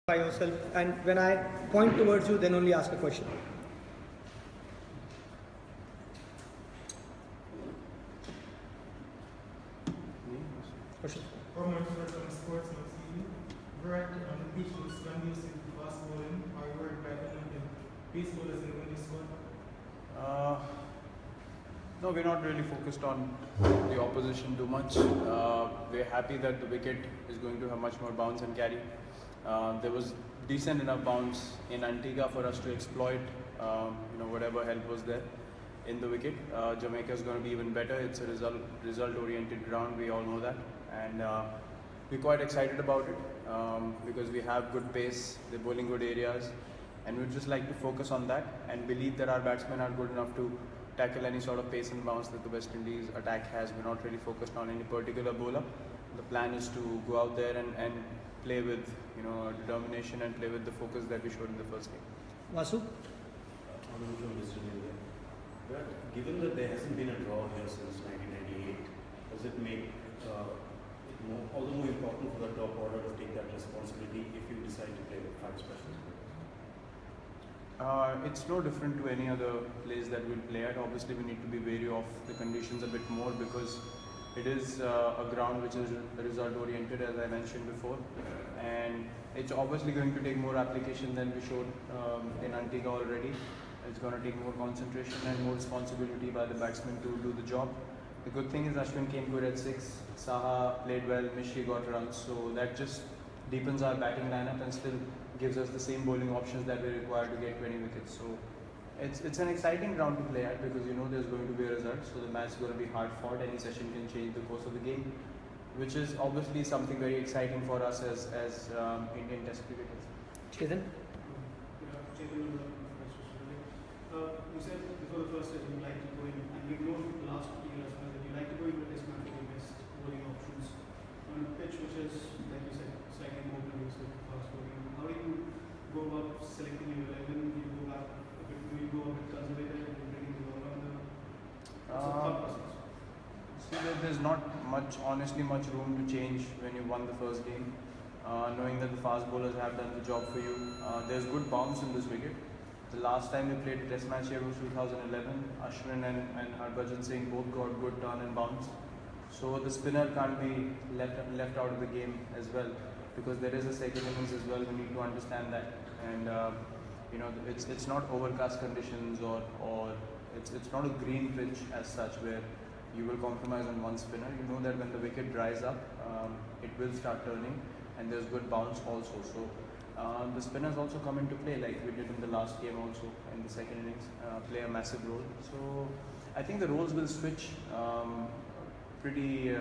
by yourself, and when I point towards you, then only ask a question. Question. Virat on the pitch looks conducive to fast bowling. However, batting and pace bowlers in the squad. No, we're not really focused on the opposition too much. We're happy that the wicket is going to have much more bounce and carry. There was decent enough bounce in Antigua for us to exploit whatever help was there in the wicket. Jamaica is going to be even better. It's a result-oriented ground. We all know that, and we're quite excited about it because we have good pace. They're bowling good areas, and we'd just like to focus on that and believe that our batsmen are good enough to tackle any sort of pace and bounce that the West Indies attack has. We're not really focused on any particular bowler. The plan is to go out there and play with determination and play with the focus that we showed in the first game. Vasu? But given that there hasn't been a draw here since 1998, does it make it all the more important for the top order to take that responsibility if you decide to play with 5 specials? It's no different to any other place that we'll play at. Obviously, we need to be wary of the conditions a bit more because it is a ground which is result oriented, as I mentioned before, and it's obviously going to take more application than we showed in Antigua already. It's going to take more concentration and more responsibility by the batsmen to do the job. The good thing is Ashwin came good at 6, Saha played well, Mishri got runs, so that just deepens our batting lineup and still gives us the same bowling options that we require to get 20 wickets. So it's an exciting ground to play at because there's going to be a result, so the match is going to be hard fought. Any session can change the course of the game, which is obviously something very exciting for us as Indian Test cricketers. Chetan? You said before the first session you like to go in, and we've known the last year as well that you like to go in with this match with the best bowling options on a pitch which is, like you said, slightly more conducive to fast bowling. How do you go about selecting your 11? Do you go back a bit? Do you go a bit conservative and bring in the all-rounder? See, there's not much room to change when you won the first game. Knowing that the fast bowlers have done the job for you, there's good bounce in this wicket. The last time we played a test match here was 2011. Ashwin and Harbhajan Singh both got good turn and bounce. So the spinner can't be left out of the game as well because there is a second innings as well. We need to understand that, and it's not overcast conditions or it's not a green pitch as such where you will compromise on one spinner. You know that when the wicket dries up, it will start turning, and there's good bounce also. So the spinners also come into play, like we did in the last game also in the second innings, play a massive role. So I think the roles will switch pretty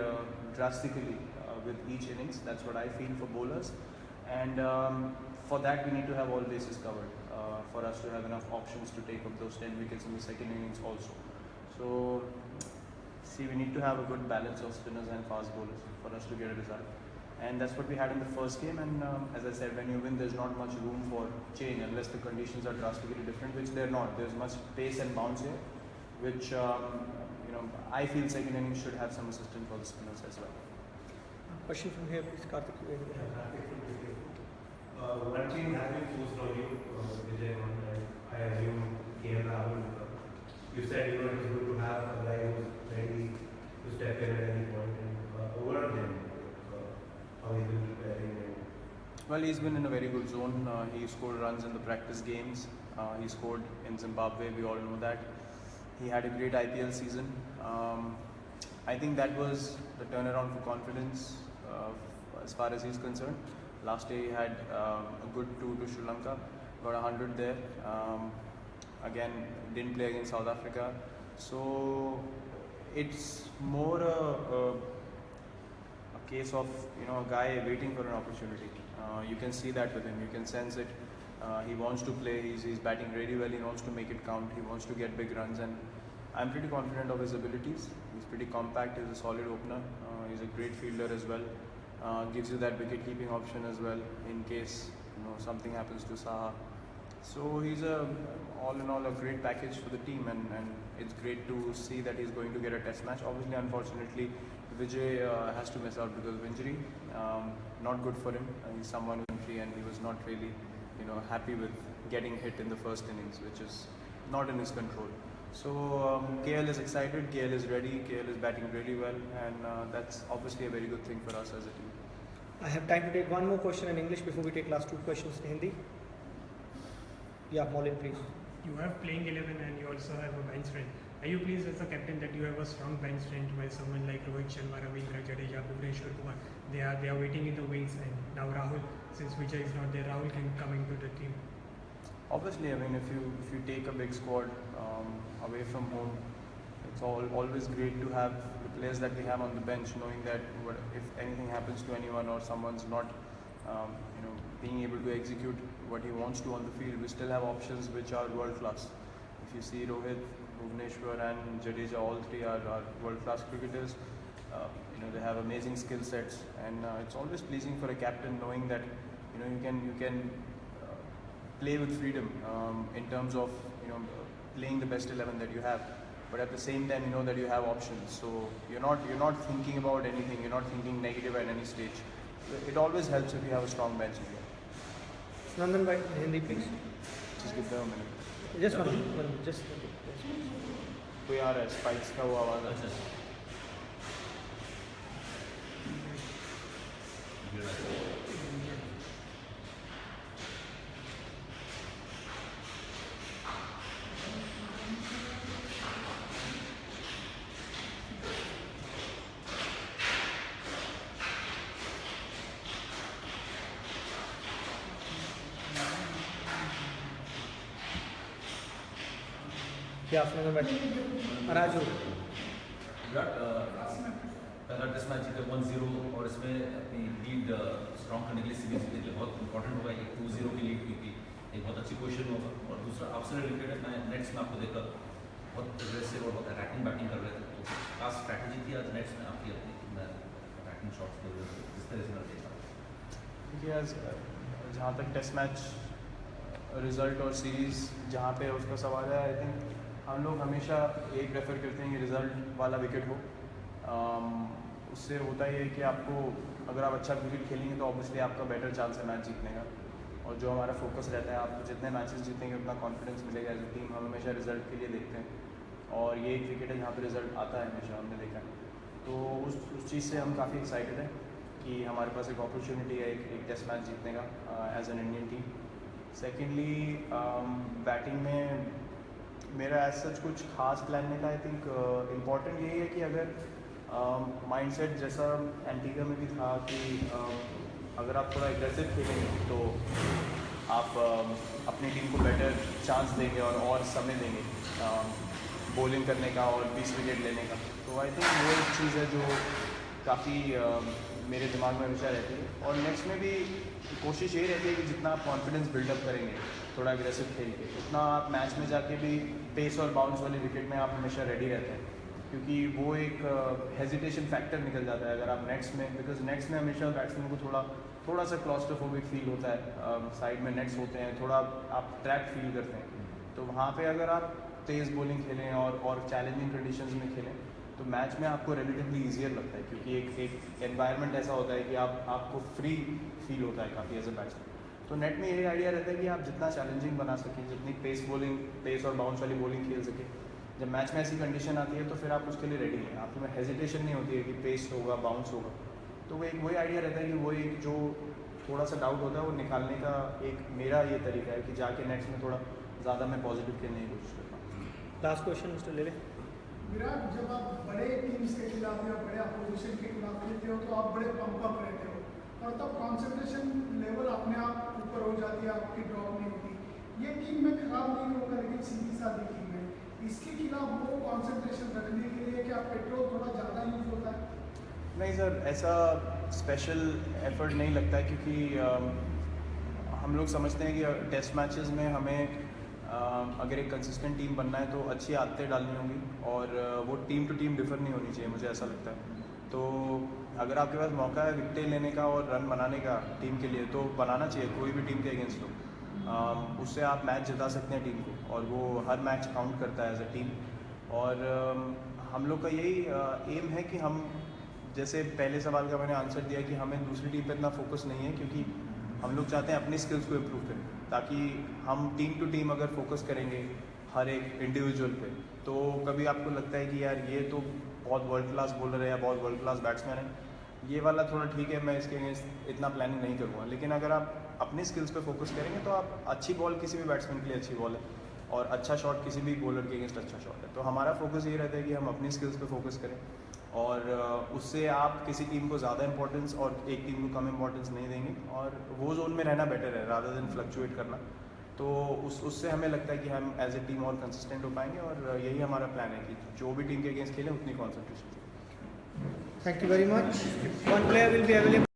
drastically with each innings. That's what I feel for bowlers, and for that we need to have all bases covered for us to have enough options to take up those 10 wickets in the second innings also. So see, we need to have a good balance of spinners and fast bowlers for us to get a result. And that's what we had in the first game, and as I said, when you win, there's not much room for change unless the conditions are drastically different, which they're not. There's much pace and bounce here, which I feel second innings should have some assistance for the spinners as well. Question from here, please, Karthik. One team has been forced on you, Vijay, and I assume KL. You said it was good to have a guy who's ready to step in at any point, and overall then. How he's been preparing? Well, he's been in a very good zone. He scored runs in the practice games. He scored in Zimbabwe. We all know that. He had a great IPL season. I think that was the turnaround for confidence as far as he's concerned. Last year he had a good tour to Sri Lanka, got 100 there. Again, didn't play against South Africa. So it's more a case of a guy waiting for an opportunity. You can see that with him. You can sense it. He wants to play. He's batting really well. He wants to make it count. He wants to get big runs, and I'm pretty confident of his abilities. He's pretty compact. He's a solid opener. He's a great fielder as well. Gives you that wicket keeping option as well in case something happens to Saha. So he's all in all a great package for the team, and it's great to see that he's going to get a test match. Obviously, unfortunately, Vijay has to miss out because of injury. Not good for him. He's someone who's injury and he was not really, happy with getting hit in the first innings, which is not in his control. So KL is excited, KL is ready, KL is batting really well, and that's obviously a very good thing for us as a team. I have time to take one more question in English before we take last two questions in Hindi. Yeah, Maulin, please. You have playing 11 and you also have a bench strength. Are you pleased as a captain that you have a strong bench strength while someone like Rohit Sharma, Ravindra Jadeja, Bhuvneshwar Kumar, they are waiting in the wings, and now Rahul, since Vijay is not there, Rahul can come into the team. Obviously, I mean, if you take a big squad away from home, it's always great to have the players that we have on the bench, knowing that if anything happens to anyone or someone's not, being able to execute what he wants to on the field, we still have options which are world class. If you see Rohit, Bhuvneshwar and Jadeja, all three are world class cricketers. They have amazing skill sets, and it's always pleasing for a captain knowing that you can play with freedom in terms of playing the best 11 that you have, but at the same time you know that you have options, so you're not thinking about anything, you're not thinking negative at any stage. It always helps if you have a strong bench in here. Nandan bhai, Hindi please. Just give them a minute. Just one minute, just. कोई आ रहा है, spikes का वो आवाज़ आ रहा है. Yeah, Nandan bhai. Raju. Virat पहला test match जीते 1-0 और इसमें अपनी लीड स्ट्रॉन्ग करने के लिए सीरीज के लिए बहुत इंपॉर्टेंट होगा. एक 2-0 की लीड क्योंकि एक बहुत अच्छी पोजीशन होगा, और दूसरा आपसे रिलेटेड है, मैं नेट्स में आपको देखा बहुत एग्रेसिव और बहुत अटैकिंग बैटिंग कर रहे थे, तो क्या स्ट्रैटेजी थी आज नेट्स में आपकी अपनी अटैकिंग शॉट्स के लिए, किस तरह से मैं देखा? देखिए, आज जहाँ तक टेस्ट मैच रिज़ल्ट और सीरीज़ जहाँ पे उसका सवाल है, आई थिंक हम लोग हमेशा एक प्रेफर करते हैं कि रिज़ल्ट वाला विकेट हो. उससे होता ही है कि आपको अगर आप अच्छा क्रिकेट खेलेंगे तो ऑब्वियसली आपका बेटर चांस है मैच जीतने का, और जो हमारा फोकस रहता है, आप जितने मैचेस जीतेंगे उतना कॉन्फिडेंस मिलेगा एज ए टीम. हम हमेशा रिज़ल्ट के लिए देखते हैं, और ये एक क्रिकेट है जहाँ पे रिज़ल्ट आता है हमेशा, हमने देखा है. तो उस चीज़ से हम काफ़ी एक्साइटेड हैं कि हमारे पास एक अपॉर्चुनिटी है एक टेस्ट मैच जीतने का as an Indian team. Secondly, batting में मेरा एज सच कुछ खास प्लान नहीं था. आई थिंक इम्पॉर्टेंट यही है कि अगर माइंडसेट जैसा एंटीगा में भी था कि अगर आप थोड़ा एग्रेसिव खेलेंगे तो आप अपनी टीम को बेटर चांस देंगे और समय देंगे बॉलिंग करने का और 20 विकेट लेने का. तो आई थिंक वो एक चीज़ है जो काफ़ी मेरे दिमाग में हमेशा रहती है. और नेक्स्ट में भी कोशिश यही रहती है कि जितना आप कॉन्फिडेंस बिल्डअप करेंगे थोड़ा एग्रेसिव खेल के, उतना आप मैच में जाके भी पेस और बाउंस वाले विकेट में आप हमेशा रेडी रहते हैं, क्योंकि वो एक हेजिटेशन फैक्टर निकल जाता है अगर आप नेट्स में, बिकॉज नेट्स में हमेशा बैट्समैन को थोड़ा सा क्लॉस्ट्रोफोबिक फील होता है. साइड में नेट्स होते हैं, थोड़ा आप ट्रैप फील करते हैं. तो वहाँ पे अगर आप तेज़ बॉलिंग खेलें और चैलेंजिंग कंडीशंस में खेलें तो मैच में आपको रिलेटिवली ईजियर लगता है, क्योंकि एक एनवायरनमेंट ऐसा होता है कि आपको फ्री फील होता है काफ़ी एज ए बैट्समैन. तो नेट में यही आइडिया रहता है कि आप जितना चैलेंजिंग बना सकें, जितनी पेस और बाउंस वाली बॉलिंग खेल सकें. जब मैच में ऐसी कंडीशन आती है तो फिर आप उसके लिए रेडी हैं, आप में हेजिटेशन नहीं होती है कि पेस होगा बाउंस होगा. तो वो एक वही आइडिया रहता है कि वो एक जो थोड़ा सा डाउट होता है वो निकालने का एक मेरा ये तरीका है कि जाके नेट्स में थोड़ा ज़्यादा मैं पॉजिटिव खेलने की कोशिश करता हूँ. लास्ट क्वेश्चन मिस्टर लेले. विराट, जब आप बड़े टीम्स के खिलाफ या बड़े अपोजिशन के खिलाफ खेलते हो तो आप बड़े पंप अप रहते हो, और तब कॉन्सेंट्रेशन लेवल अपने आप ऊपर हो जाती है, आपकी ड्रॉप नहीं होती. ये टीम में खराब नहीं होगा, लेकिन सीधी सादी टीम है, इसके खिलाफ वो कॉन्सेंट्रेशन रखने के लिए क्या पेट्रोल थोड़ा ज़्यादा यूज होता है? नहीं सर, ऐसा स्पेशल एफर्ट नहीं लगता है, क्योंकि हम लोग समझते हैं कि टेस्ट मैचेस में हमें अगर एक कंसिस्टेंट टीम बनना है तो अच्छी आदतें डालनी होंगी, और वो टीम टू टीम डिफर नहीं होनी चाहिए, मुझे ऐसा लगता है. तो अगर आपके पास मौका है विकेटें लेने का और रन बनाने का टीम के लिए तो बनाना चाहिए, कोई भी टीम के अगेंस्ट हो. उससे आप मैच जिता सकते हैं टीम को, और वो हर मैच काउंट करता है एज ए टीम. और हम लोग का यही एम है कि हम जैसे पहले सवाल का मैंने आंसर दिया कि हमें दूसरी टीम पे इतना फोकस नहीं है, क्योंकि हम लोग चाहते हैं अपनी स्किल्स को इम्प्रूव करें, ताकि हम टीम टू टीम अगर फोकस करेंगे हर एक इंडिविजुअल पे, तो कभी आपको लगता है कि यार ये तो बहुत वर्ल्ड क्लास बॉलर है या बहुत वर्ल्ड क्लास बैट्समैन है, ये वाला थोड़ा ठीक है, मैं इसके अगेंस्ट इतना प्लानिंग नहीं करूँगा। लेकिन अगर आप अपनी स्किल्स पे फोकस करेंगे तो आप अच्छी बॉल किसी भी बैट्समैन के लिए अच्छी बॉल है और अच्छा शॉट किसी भी बॉलर के अगेंस्ट अच्छा शॉट है। तो हमारा फोकस ये रहता है कि हम अपनी स्किल्स पे फोकस करें, और उससे आप किसी टीम को ज़्यादा इंपॉर्टेंस और एक टीम को कम इंपॉर्टेंस नहीं देंगे, और वो जोन में रहना बेटर है रादर देन फ्लक्चुएट करना। तो उससे हमें लगता है कि हम एज ए टीम और कंसिस्टेंट हो पाएंगे, और यही हमारा प्लान है कि जो भी टीम के अगेंस्ट खेलें उतनी concentration. Thank you very much. One player will be available.